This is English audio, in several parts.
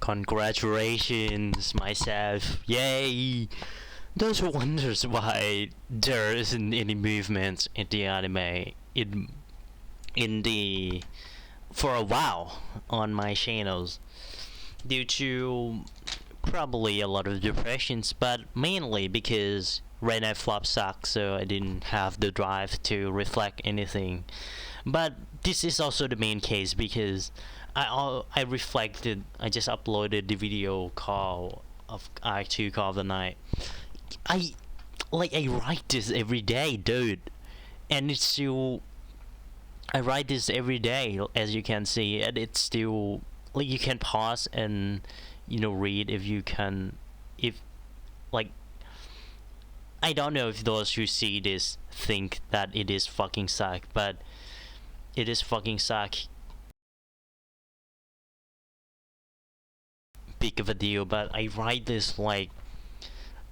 Congratulations, myself. Yay! Those who wonders why there isn't any movement in the anime in the for a while on my channels due to probably a lot of depressions, but mainly because right now flop sucks, so I didn't have the drive to reflect anything. But this is also the main case because I reflected. I just uploaded the video call of Act 2 Call of the Night. I I write this every day, dude, and it's still I write this every day, as you can see, and it's still like you can pause and read if you can, if like I don't know if those who see this think that it is fucking suck, but it is fucking suck. Big of a deal, but I write this like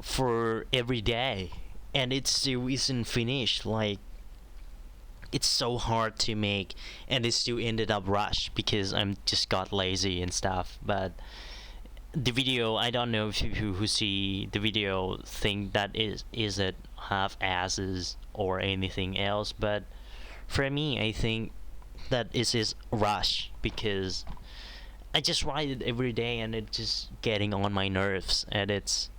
for every day, and it still isn't finished. Like it's so hard to make, and it still ended up rushed because I'm just got lazy and stuff. But the video, I don't know if you who see the video think that is it half asses or anything else, but for me I think that it is rush because I just write it every day and it's just getting on my nerves, and it's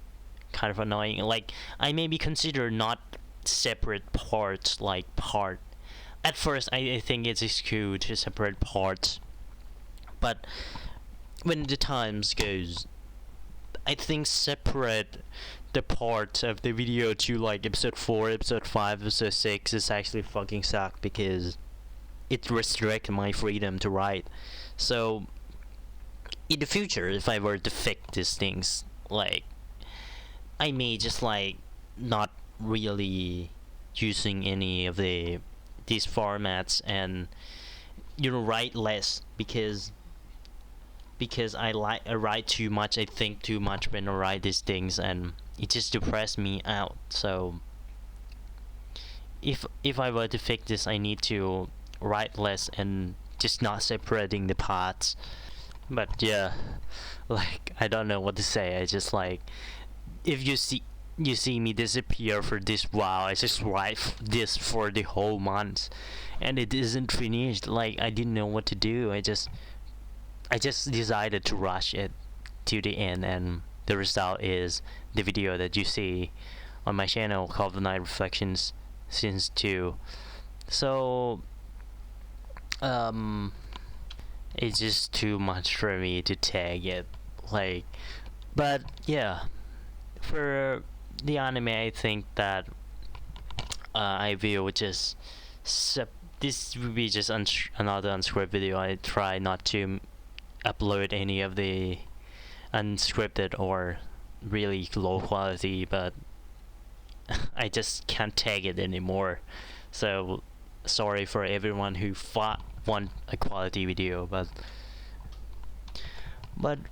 kind of annoying. Like I maybe consider not separate parts, like part at first I think it's cool to separate parts, but when the times goes, I think separate the parts of the video to like episode 4, episode 5, episode 6 is actually fucking suck because it restricts my freedom to write. So in the future, if I were to fix these things, like I may just like not really using any of these formats and write less because I write too much. I think too much when I write these things, and it just depresses me out. So if I were to fix this, I need to write less and just not separating the parts. But yeah, like I don't know what to say. I just like, if you see me disappear for this while, I just write this for the whole month and it isn't finished. Like I didn't know what to do. I just decided to rush it to the end, and the result is the video that you see on my channel called The Night Reflections Scenes 2. So it's just too much for me to tag it, like, but yeah, for the anime I think that I will just this will be just another unscripted video. I try not to upload any of the unscripted or really low quality, but I just can't tag it anymore. So sorry for everyone who want a quality video, but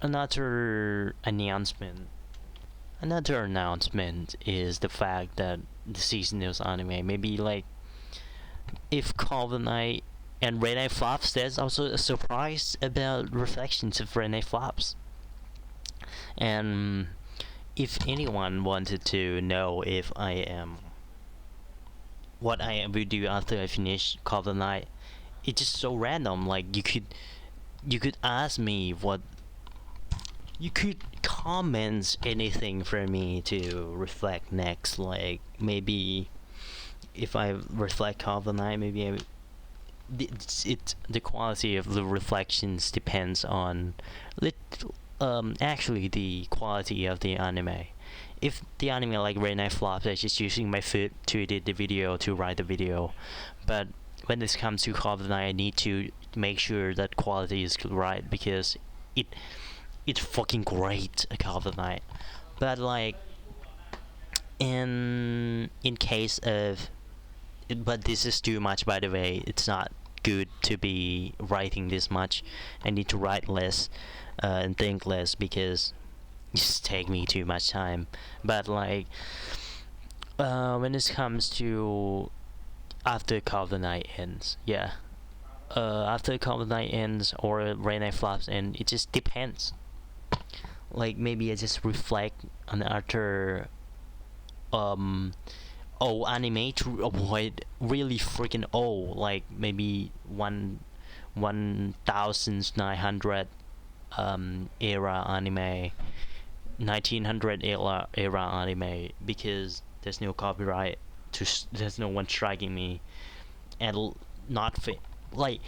another announcement is the fact that the season news anime, maybe like if Call of the Night and Red Eye Flops, there's also a surprise about reflections of Red Eye Flops. And if anyone wanted to know if I am what I will do after I finish Call of the Night, it's just so random. Like you could ask me what, you could comment anything for me to reflect next. Like maybe if I reflect Call of the Night, maybe the quality of the reflections depends on actually the quality of the anime. If the anime like Red Night Flops, I'm just using my foot to edit the video, to write the video. But when this comes to Call of the Night, I need to make sure that quality is right because it's fucking great, Call of the Night. But like in case of, but this is too much, by the way. It's not good to be writing this much. I need to write less and think less because it just take me too much time. But like when this comes to after Call of the Night ends, yeah, after Call of the Night ends or Red Night Flops end, it just depends. Like maybe I just reflect on other um old anime to avoid really freaking old, like maybe 1900 era anime, 1900 era anime, because there's no copyright there's no one striking me. And not like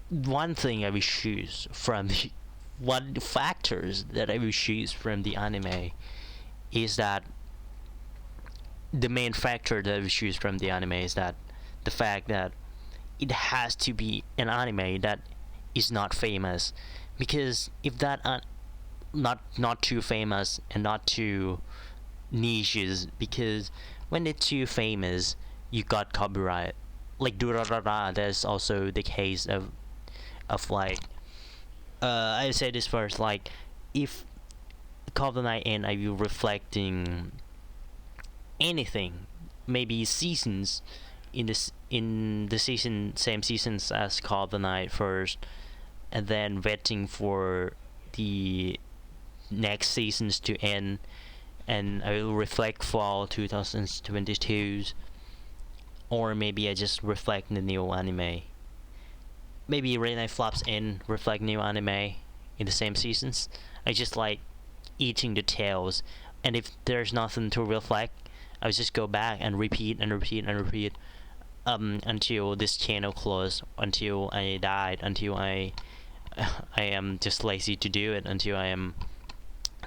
one thing I will choose from the one factors that I will choose from the anime is that the main factor that I will choose from the anime is that the fact that it has to be an anime that is not famous, because if that not too famous and not too niches, because when it's too famous you got copyright. Like Durarara, there's also the case of like I say this first, like if Call of the Night and I will reflecting anything, maybe seasons in the season, same seasons as Call of the Night first, and then waiting for the next seasons to end, and I will reflect fall 2022, or maybe I just reflect the new anime. Maybe Rain Night Flops in reflect new anime in the same seasons. I just like eating the tails, and if there's nothing to reflect, I would just go back and repeat and repeat and repeat until this channel closed, until I died, until I am just lazy to do it, until I am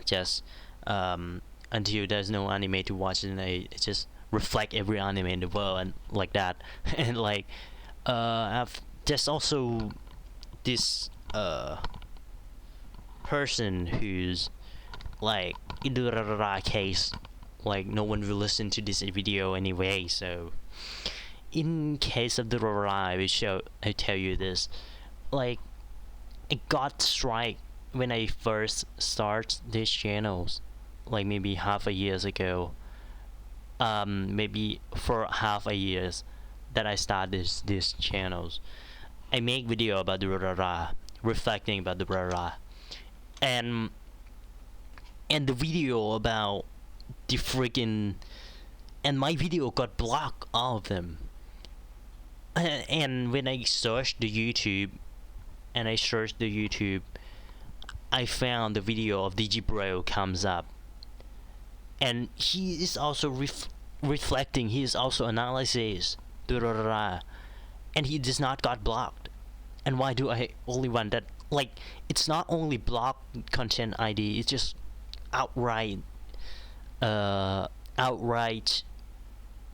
just until there's no anime to watch, and I just reflect every anime in the world and like that. And like there's also this person who's like in the case, like no one will listen to this video anyway, so in case of the I tell you this, like I got strike when I first start these channels, like maybe half a years ago, maybe for half a years that I started these channels. I make video about the reflecting about the and and the video about the freaking, and my video got blocked, all of them. And when I searched the YouTube, I found the video of Digibro comes up, and he is also reflecting. He is also analysis, and he does not got blocked. And why do I only want that? Like, it's not only block content ID. It's just outright, outright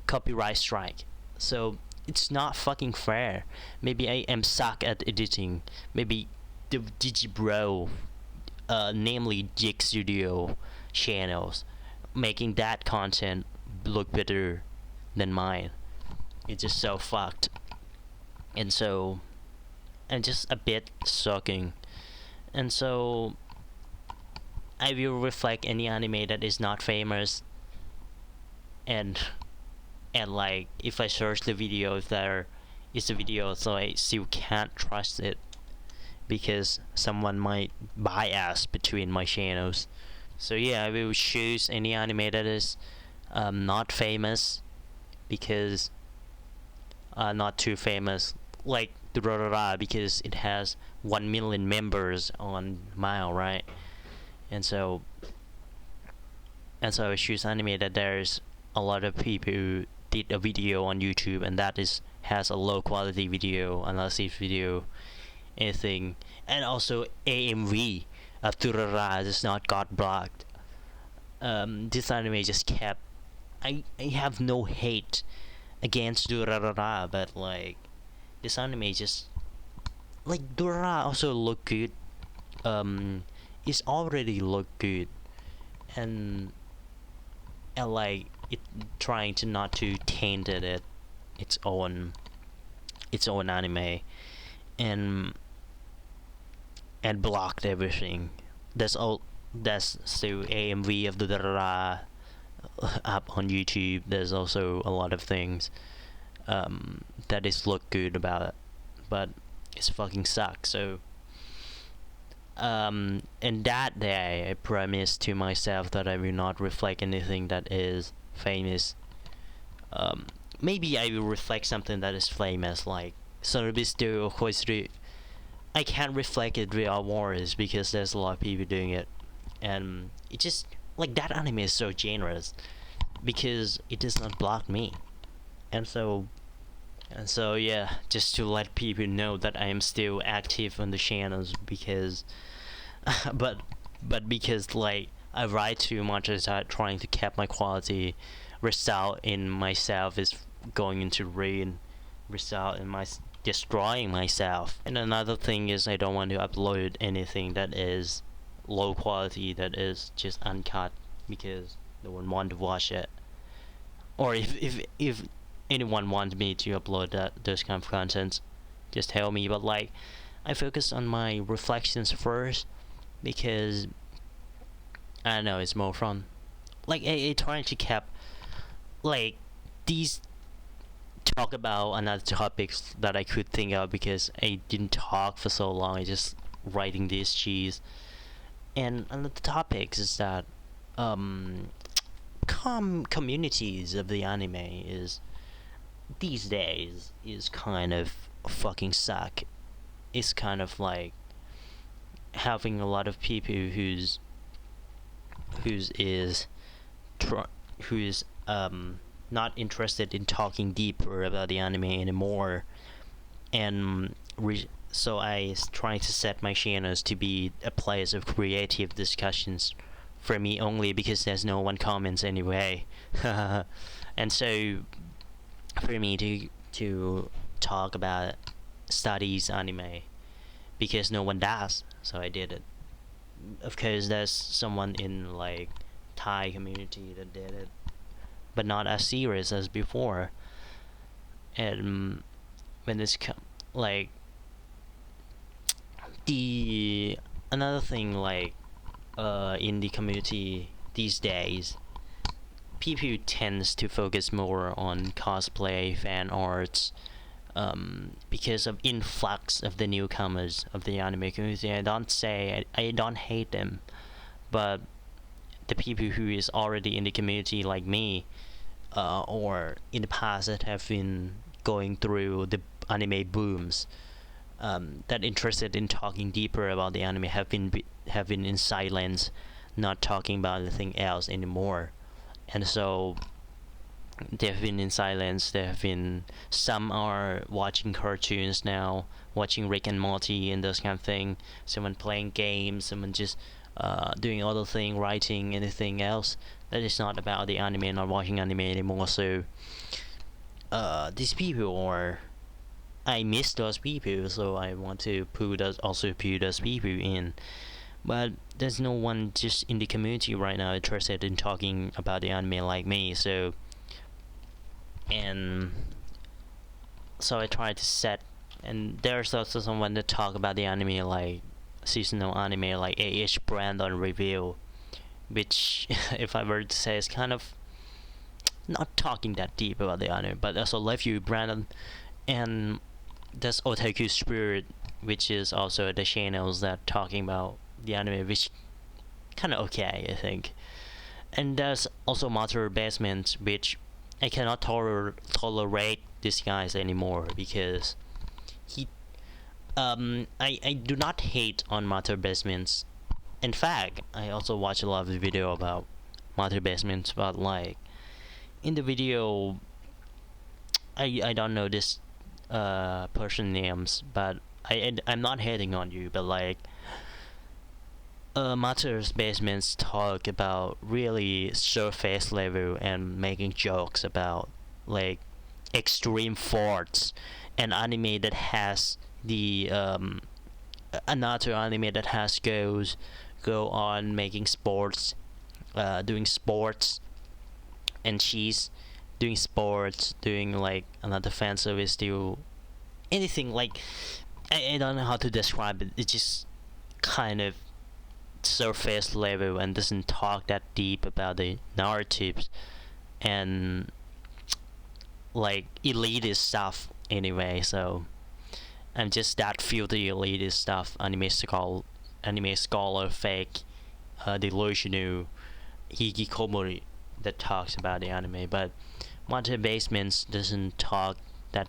copyright strike. So it's not fucking fair. Maybe I am suck at editing. Maybe the Digibro, namely Jig Studio channels, making that content look better than mine. It's just so fucked. And so, and just a bit sucking. And so, I will reflect any anime that is not famous, and like if I search the video, if there is a video, so I still can't trust it because someone might bias between my channels. So yeah, I will choose any anime that is not famous, because not too famous, like Durarara, because it has 1 million members on Mile, right? And so I choose anime that there's a lot of people who did a video on YouTube, and that is has a low quality video, analysis video, anything. And also AMV of Durarara does not got blocked. This anime just kept. I have no hate against Durarara, but like this anime just, like, Durarara also look good. It's already look good, and like it trying to not to taint it its own anime, and blocked everything. That's all. That's still AMV of the Durarara up on YouTube. There's also a lot of things that is look good about it, but it's fucking sucks. So And that day I promised to myself that I will not reflect anything that is famous. um, Maybe I will reflect something that is famous, like Sonobistu or Koizuru. I can't reflect it with awards because there's a lot of people doing it, and it just like that anime is so generous because it does not block me, and so yeah, just to let people know that I am still active on the channels because, but because like I write too much as I trying to keep my quality, result in myself is going into ruin, result in my destroying myself. And another thing is I don't want to upload anything that is low quality, that is just uncut, because no one want to watch it. Or if anyone wants me to upload those kind of content, just tell me. But like, I focus on my reflections first because I don't know, it's more fun. Like I trying to keep like these talk about another topics that I could think of because I didn't talk for so long. I just writing this cheese. And another topics is that um communities of the anime is these days is kind of fucking suck. It's kind of like having a lot of people who's is tr- who is not interested in talking deeper about the anime anymore, and so I try to set my channels to be a place of creative discussions for me only because there's no one comments anyway. And so for me to talk about studies anime because no one does, so I did it. Of course there's someone in like Thai community that did it, but not as serious as before. And when it's like the another thing, like in the community these days, people tends to focus more on cosplay, fan arts, because of influx of the newcomers of the anime community. I don't say I don't hate them, but the people who is already in the community like me, or in the past that have been going through the anime booms, that interested in talking deeper about the anime have been in silence, not talking about anything else anymore. And so they've been in silence. They have been, some are watching cartoons now, watching Rick and Morty and those kind of thing. Someone playing games. Someone just doing other thing, writing anything else that is not about the anime, not watching anime anymore. So these people are, I miss those people, so I want to put those people in. But there's no one just in the community right now interested in talking about the anime like me. So and so I try to set, and there's also someone that talk about the anime like seasonal anime like AH brand on review, which if I were to say is kind of not talking that deep about the anime, but also love you Brandon. And there's Otaku Spirit, which is also the channels that talking about the anime, which kind of okay, I think. And there's also Master Basement, which I cannot tolerate this guys anymore because he I do not hate on Master Basements. In fact, I also watch a lot of the video about Master Basements, but like in the video, I don't know this person names, but I'm not hating on you, but like Matter's Basements talk about really surface level and making jokes about like extreme forts, and anime that has the another anime that has go on making sports, doing sports, and she's doing sports, doing like another fan service, do anything like I don't know how to describe it. It's just kind of surface level and doesn't talk that deep about the narratives and like elitist stuff anyway. So I'm just that filthy elitist stuff, animestical anime scholar, fake, delusional hikikomori that talks about the anime, but Monte Basements doesn't talk that.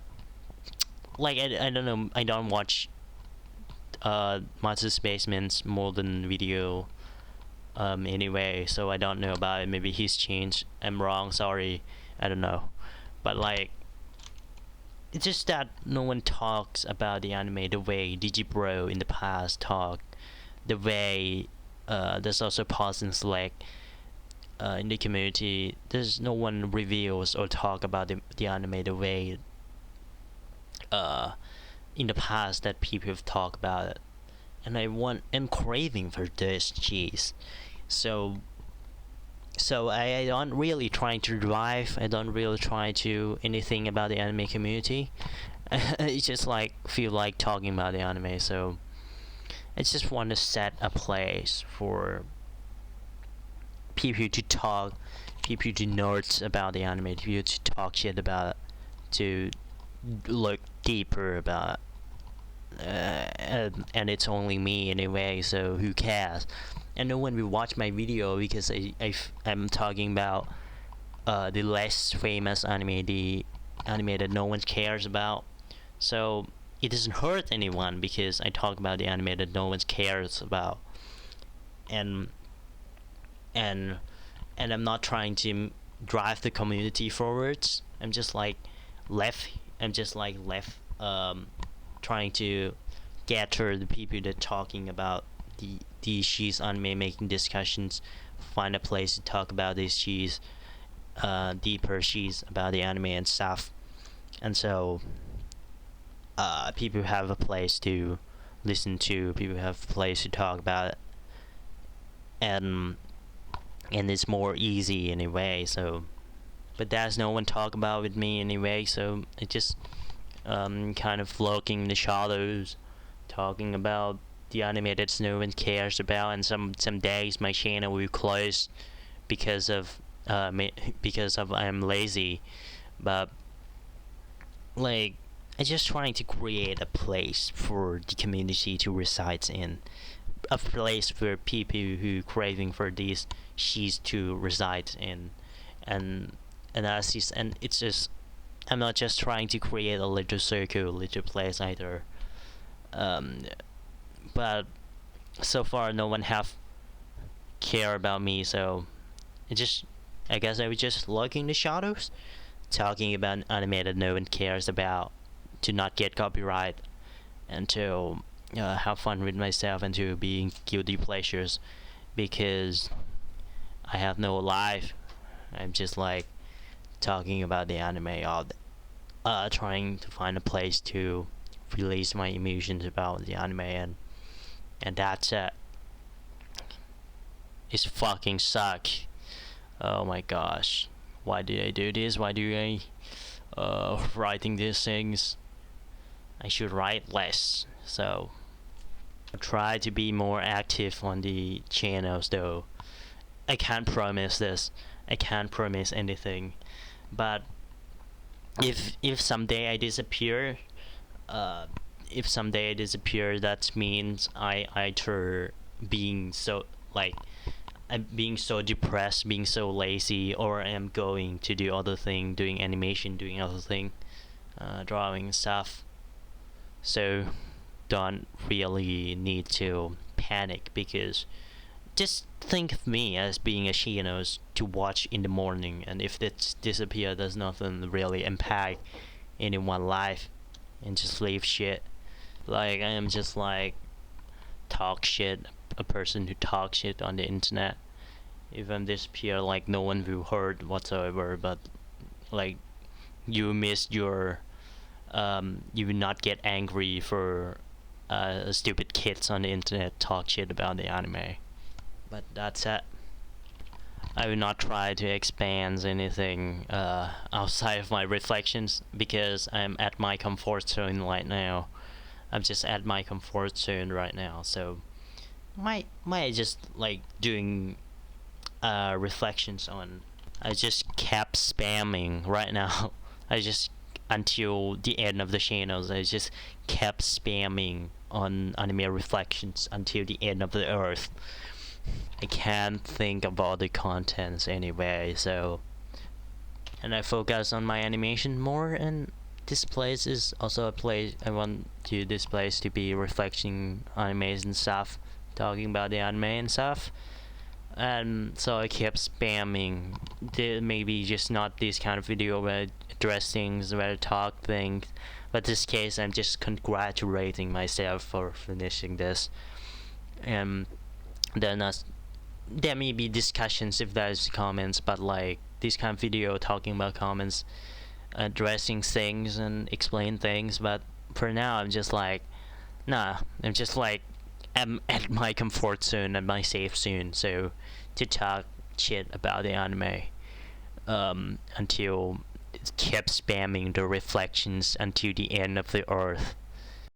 Like I don't know. I don't watch Monte's Basements more than video anyway, so I don't know about it. Maybe he's changed. I'm wrong. Sorry. I don't know. But like, it's just that no one talks about the anime the way Digibro in the past talked. The way there's also Pause and Select in the community. There's no one reveals or talk about the anime the way uh, in the past that people have talked about it. And I'm craving for this cheese. So I don't really try to drive. I don't really try to anything about the anime community. I just like feel like talking about the anime. So I just want to set a place for people to talk, people to nerds about the anime, people to talk shit about it, to look deeper about it. And it's only me anyway, so who cares? And no one will watch my video because I'm talking about the less famous anime, the anime that no one cares about. So it doesn't hurt anyone because I talk about the anime that no one cares about. And and and I'm not trying to drive the community forwards. Left. I'm just like left trying to gather the people that talking about the she's anime, making discussions, find a place to talk about these she's deeper she's about the anime and stuff. And so people have a place to listen to, people have a place to talk about it, and it's more easy anyway. So but there's no one talk about with me anyway, so it just kind of lurking in the shadows, talking about the anime that no one cares about. And some days my channel will close because of I'm lazy. But like, I'm just trying to create a place for the community to reside in, a place for people who craving for these she's to reside in. and and it's just, I'm not just trying to create a little circle, little place either. um but so far no one have care about me, so it just, I guess I was just lurking in the shadows, talking about an anime that no one cares about, to not get copyright, and to have fun with myself, and to being guilty pleasures, because I have no life. I'm just like talking about the anime, all trying to find a place to release my emotions about the anime, and that's it. It's fucking suck. Oh my gosh, why did I do this? Why do I writing these things? I should write less. So I try to be more active on the channels, though I can't promise this. I can't promise anything. But if someday I disappear, that means I either being so like, I'm being so depressed, being so lazy, or I'm going to do other thing, doing animation, doing other thing, drawing stuff. So don't really need to panic, because just think of me as being a Shianos to watch in the morning, and if it disappear, there's nothing really impact anyone's life, and just leave shit. Like, I am just like talk shit, a person who talks shit on the internet. If I'm disappear, like, no one will hurt whatsoever, but like, you missed your you will not get angry for stupid kids on the internet talk shit about the anime. But that's it. I will not try to expand anything outside of my reflections, because I'm at my comfort zone right now. I'm just at my comfort zone right now. So might just like doing reflections on. I just kept spamming right now. I just, until the end of the channels, I just kept spamming on anime reflections until the end of the earth. I can't think of all the contents anyway, so and I focus on my animation more, and this place is also a place I want to this place to be reflecting animes and stuff, talking about the anime and stuff. And so I kept spamming maybe just not this kind of video where I address things, where I talk things, but this case I'm just congratulating myself for finishing this. And then there may be discussions if there's comments, but like this kind of video talking about comments, addressing things and explain things. But for now I'm just like, nah, I'm just like, I'm at my comfort zone and my safe zone, so to talk shit about the anime until it kept spamming the reflections until the end of the earth.